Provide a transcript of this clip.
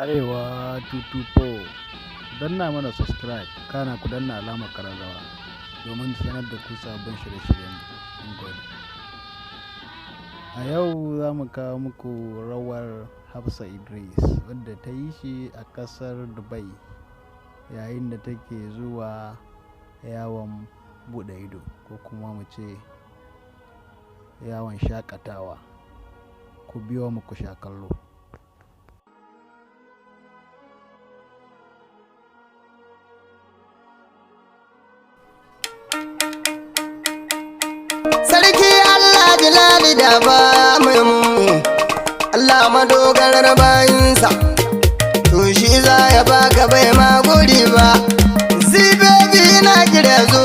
Arewa 224 danna mana subscribe kana ku danna alamar kararrawa domin sanar da ku sabbin shirye-shiryen gode. A yau za mu kawo muku rawar Hafsa Idris wadda ta yi shi a ƙasar Dubai yayin da take zuwa yawon buɗe ido ko kuma mu ce yawon shakatawa. Ku biyo mu ku sha kallo. Sarki Allah Jalali da ba mu Allah madogarar bayinsa, to shi za ya baka bai ma gudi ba. Zibebi na kira zo